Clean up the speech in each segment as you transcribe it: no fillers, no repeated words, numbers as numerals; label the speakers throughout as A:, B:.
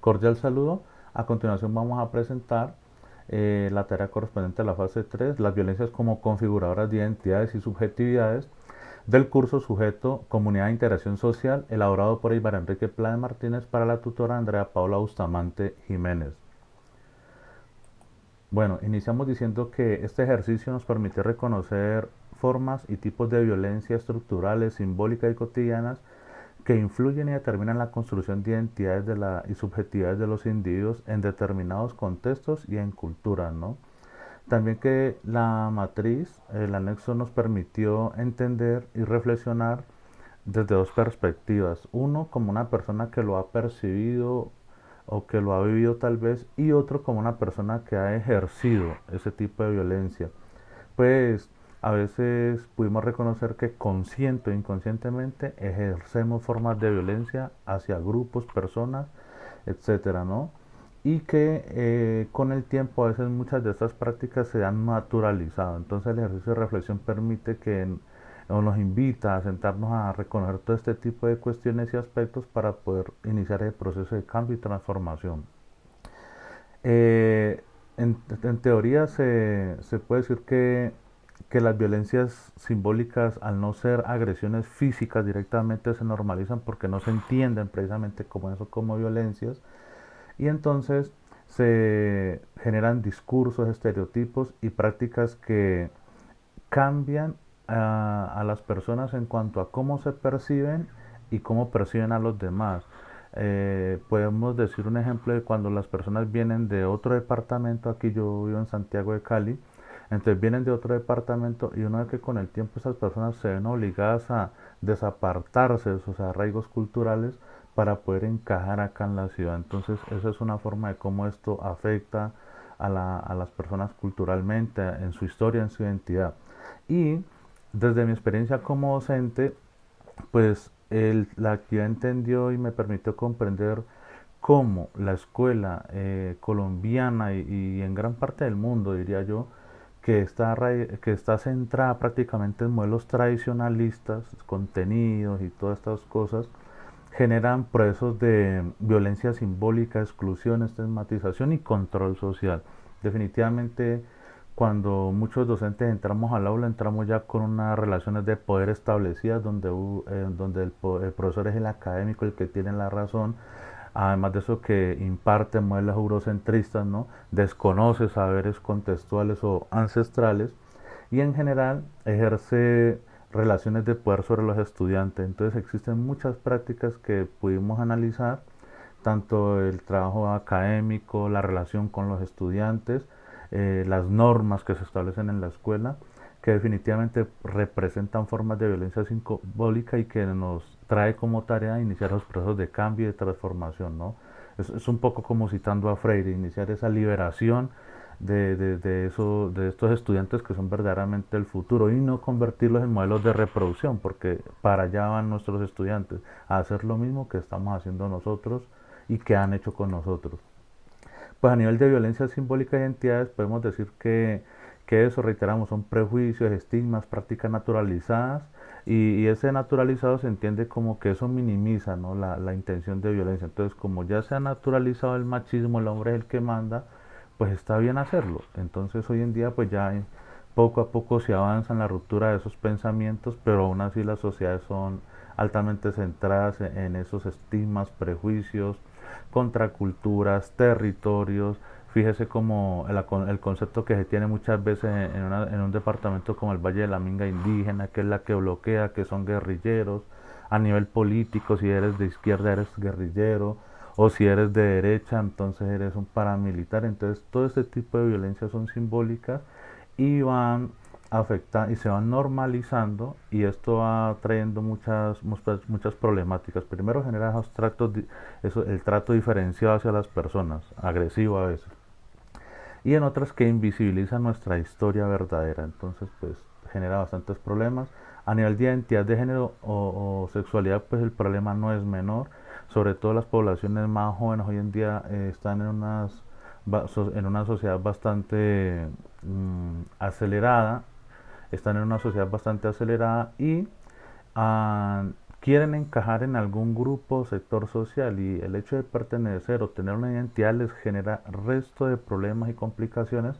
A: Cordial saludo. A continuación vamos a presentar la tarea correspondiente a la fase 3, las violencias como configuradoras de identidades y subjetividades del curso Sujeto, Comunidad e Integración Social, elaborado por Ibar Enrique Plade Martínez para la tutora Andrea Paula Bustamante Jiménez. Bueno, iniciamos diciendo que este ejercicio nos permite reconocer formas y tipos de violencia estructurales, simbólicas y cotidianas que influyen y determinan la construcción de identidades y subjetividades de los individuos en determinados contextos y en culturas, ¿no? También que la matriz, el anexo nos permitió entender y reflexionar desde dos perspectivas. Uno, como una persona que lo ha percibido o que lo ha vivido tal vez, y otro como una persona que ha ejercido ese tipo de violencia. Pues a veces pudimos reconocer que consciente o inconscientemente ejercemos formas de violencia hacia grupos, personas, etcétera, ¿no? Y que con el tiempo a veces muchas de estas prácticas se han naturalizado. Entonces el ejercicio de reflexión permite que o nos invita a sentarnos a reconocer todo este tipo de cuestiones y aspectos para poder iniciar el proceso de cambio y transformación. Eh, en teoría se puede decir que las violencias simbólicas, al no ser agresiones físicas directamente, se normalizan porque no se entienden precisamente como eso, como violencias, y entonces se generan discursos, estereotipos y prácticas que cambian a las personas en cuanto a cómo se perciben y cómo perciben a los demás. Podemos decir un ejemplo de cuando las personas vienen de otro departamento, aquí yo vivo en Santiago de Cali, entonces vienen de otro departamento y uno ve que con el tiempo esas personas se ven obligadas a desapartarse de sus arraigos culturales para poder encajar acá en la ciudad. Entonces esa es una forma de cómo esto afecta a las personas culturalmente, en su historia, en su identidad. Y desde mi experiencia como docente, pues la actividad entendió y me permitió comprender cómo la escuela colombiana y en gran parte del mundo, diría yo, que está centrada prácticamente en modelos tradicionalistas, contenidos y todas estas cosas, generan procesos de violencia simbólica, exclusión, estigmatización y control social. Definitivamente, cuando muchos docentes entramos al aula, entramos ya con unas relaciones de poder establecidas donde el profesor es el académico, el que tiene la razón. Además de eso, que imparte modelos eurocentristas, ¿no? Desconoce saberes contextuales o ancestrales y en general ejerce relaciones de poder sobre los estudiantes. Entonces existen muchas prácticas que pudimos analizar, tanto el trabajo académico, la relación con los estudiantes, las normas que se establecen en la escuela, que definitivamente representan formas de violencia simbólica y que nos trae como tarea iniciar los procesos de cambio y de transformación, ¿no? Es un poco como citando a Freire, iniciar esa liberación de estos estudiantes que son verdaderamente el futuro y no convertirlos en modelos de reproducción, porque para allá van nuestros estudiantes a hacer lo mismo que estamos haciendo nosotros y que han hecho con nosotros. Pues a nivel de violencia simbólica de identidades podemos decir que eso, reiteramos, son prejuicios, estigmas, prácticas naturalizadas y ese naturalizado se entiende como que eso minimiza, ¿no? La intención de violencia. Entonces, como ya se ha naturalizado el machismo, el hombre es el que manda, pues está bien hacerlo. Entonces hoy en día pues ya poco a poco se avanza en la ruptura de esos pensamientos, pero aún así las sociedades son altamente centradas en esos estigmas, prejuicios, contraculturas, territorios. Fíjese como el concepto que se tiene muchas veces en un departamento como el Valle de la Minga indígena, que es la que bloquea, que son guerrilleros. A nivel político, si eres de izquierda eres guerrillero, o si eres de derecha, entonces eres un paramilitar. Entonces todo este tipo de violencias son simbólicas y van afectando y se van normalizando y esto va trayendo muchas problemáticas. Primero genera el trato diferenciado hacia las personas, agresivo a veces, y en otras que invisibilizan nuestra historia verdadera. Entonces pues genera bastantes problemas. A nivel de identidad de género o sexualidad, pues el problema no es menor. Sobre todo las poblaciones más jóvenes hoy en día están en una sociedad bastante acelerada, están en una sociedad bastante acelerada y quieren encajar en algún grupo o sector social y el hecho de pertenecer o tener una identidad les genera resto de problemas y complicaciones,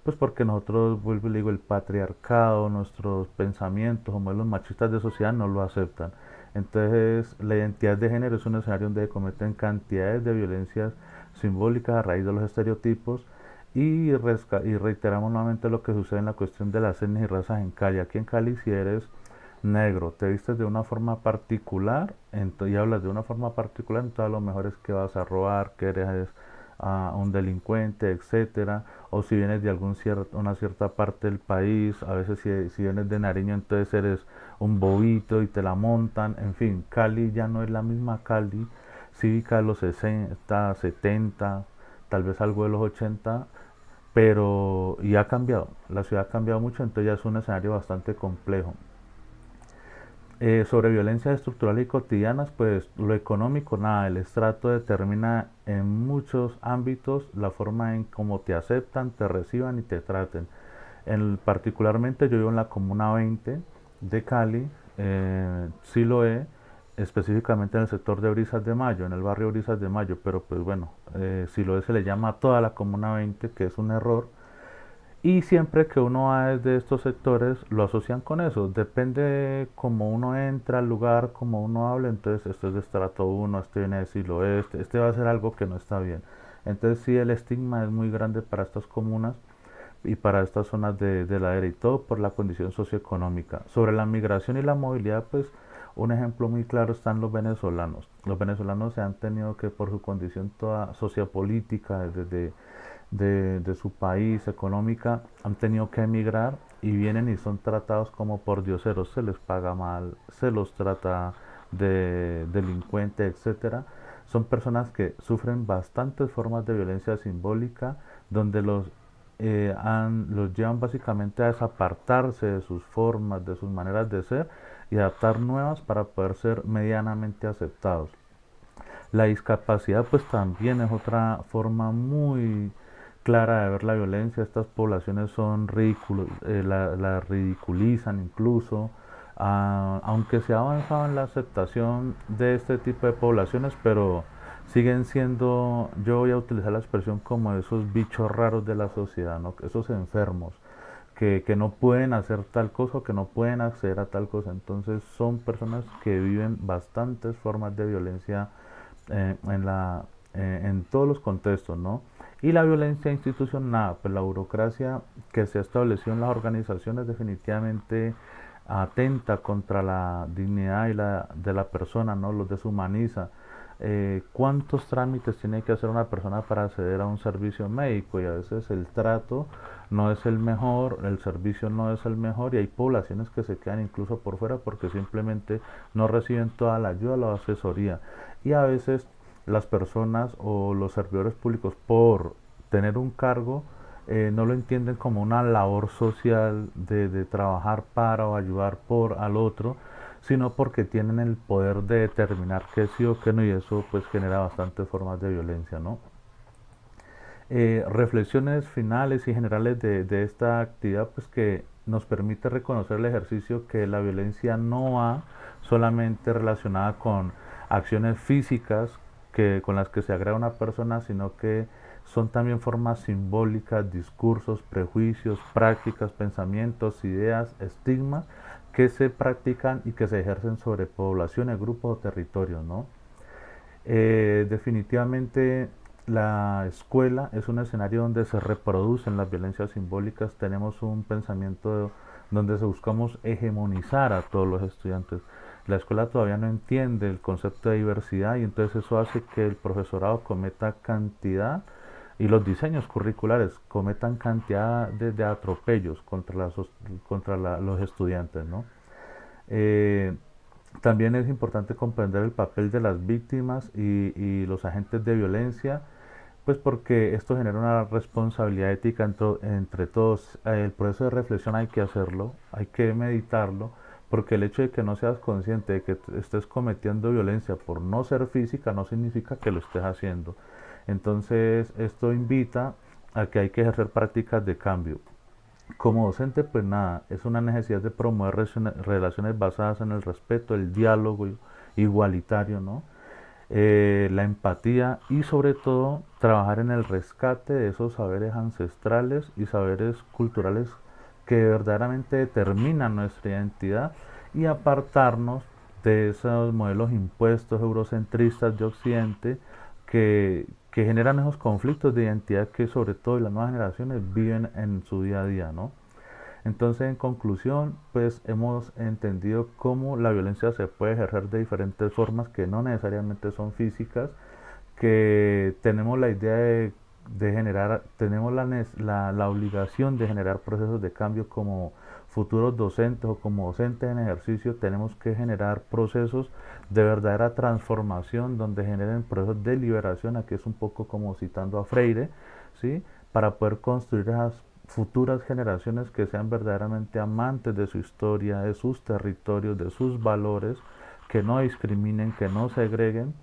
A: pues porque nosotros, vuelvo y le digo, el patriarcado, nuestros pensamientos o modelos machistas de sociedad no lo aceptan. Entonces, la identidad de género es un escenario donde se cometen cantidades de violencias simbólicas a raíz de los estereotipos y reiteramos nuevamente lo que sucede en la cuestión de las etnias y razas en Cali. Aquí en Cali, si eres negro, te vistes de una forma particular y hablas de una forma particular, entonces a lo mejor es que vas a robar, que eres un delincuente, etcétera. O si vienes de una cierta parte del país, a veces si vienes de Nariño, entonces eres un bobito y te la montan. En fin, Cali ya no es la misma Cali cívica de los 60, 70, tal vez algo de los 80, pero y ha cambiado, la ciudad ha cambiado mucho, entonces ya es un escenario bastante complejo. Sobre violencias estructurales y cotidianas, pues lo económico, nada, el estrato determina en muchos ámbitos la forma en cómo te aceptan, te reciban y te traten. Particularmente yo vivo en la Comuna 20 de Cali, Siloé, específicamente en el sector de Brisas de Mayo, en el barrio Brisas de Mayo, pero pues bueno, Siloé se le llama a toda la Comuna 20, que es un error, y siempre que uno va desde estos sectores, lo asocian con eso. Depende de cómo uno entra al lugar, cómo uno habla. Entonces, este es de estrato uno, este viene de siglo este va a ser algo que no está bien. Entonces, sí, el estigma es muy grande para estas comunas y para estas zonas de la era y todo por la condición socioeconómica. Sobre la migración y la movilidad, pues un ejemplo muy claro están los venezolanos. Los venezolanos se han tenido que, por su condición toda sociopolítica, desde de su país, económica, han tenido que emigrar y vienen y son tratados como por dioseros, se les paga mal, se los trata de delincuente, etcétera. Son personas que sufren bastantes formas de violencia simbólica, donde los llevan básicamente a desapartarse de sus formas, de sus maneras de ser y adaptar nuevas para poder ser medianamente aceptados. La discapacidad pues también es otra forma muy clara de ver la violencia. Estas poblaciones son ridículos, la ridiculizan incluso, aunque se ha avanzado en la aceptación de este tipo de poblaciones, pero siguen siendo, yo voy a utilizar la expresión como esos bichos raros de la sociedad, ¿no? Esos enfermos que no pueden hacer tal cosa, que no pueden acceder a tal cosa. Entonces son personas que viven bastantes formas de violencia en en todos los contextos, ¿no? Y la violencia institucional, pues la burocracia que se ha establecido en las organizaciones definitivamente atenta contra la dignidad de la persona, ¿no? Los deshumaniza. ¿Cuántos trámites tiene que hacer una persona para acceder a un servicio médico? Y a veces el trato no es el mejor, el servicio no es el mejor y hay poblaciones que se quedan incluso por fuera porque simplemente no reciben toda la ayuda, la asesoría. Y a veces las personas o los servidores públicos por tener un cargo no lo entienden como una labor social de trabajar para o ayudar por al otro, sino porque tienen el poder de determinar qué sí o qué no y eso pues genera bastantes formas de violencia, ¿no? Reflexiones finales y generales de esta actividad pues que nos permite reconocer el ejercicio que la violencia no va solamente relacionada con acciones físicas con las que se agrega una persona, sino que son también formas simbólicas, discursos, prejuicios, prácticas, pensamientos, ideas, estigmas que se practican y que se ejercen sobre poblaciones, grupos o territorios, ¿no? Definitivamente la escuela es un escenario donde se reproducen las violencias simbólicas. Tenemos un pensamiento donde se buscamos hegemonizar a todos los estudiantes. La escuela todavía no entiende el concepto de diversidad y entonces eso hace que el profesorado cometa cantidad y los diseños curriculares cometan cantidad de atropellos contra los estudiantes, ¿no? Eh, También es importante comprender el papel de las víctimas y los agentes de violencia, pues porque esto genera una responsabilidad ética entre todos. El proceso de reflexión hay que hacerlo, hay que meditarlo, porque el hecho de que no seas consciente de que estés cometiendo violencia por no ser física no significa que lo estés haciendo. Entonces esto invita a que hay que ejercer prácticas de cambio. Como docente, pues nada, es una necesidad de promover relaciones basadas en el respeto, el diálogo igualitario, ¿no? La empatía y sobre todo trabajar en el rescate de esos saberes ancestrales y saberes culturales que verdaderamente determinan nuestra identidad y apartarnos de esos modelos impuestos eurocentristas de Occidente que generan esos conflictos de identidad que sobre todo las nuevas generaciones viven en su día a día, ¿no? Entonces, en conclusión, pues hemos entendido cómo la violencia se puede ejercer de diferentes formas que no necesariamente son físicas, que tenemos la idea de generar, tenemos la obligación de generar procesos de cambio como futuros docentes o como docentes en ejercicio, tenemos que generar procesos de verdadera transformación donde generen procesos de liberación, aquí es un poco como citando a Freire, ¿sí? Para poder construir esas futuras generaciones que sean verdaderamente amantes de su historia, de sus territorios, de sus valores, que no discriminen, que no segreguen,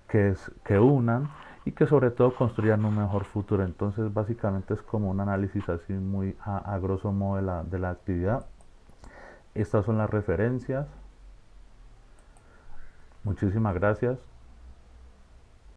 A: que unan y que sobre todo construyan un mejor futuro. Entonces básicamente es como un análisis así muy a grosso modo de la actividad. Estas son las referencias. Muchísimas gracias.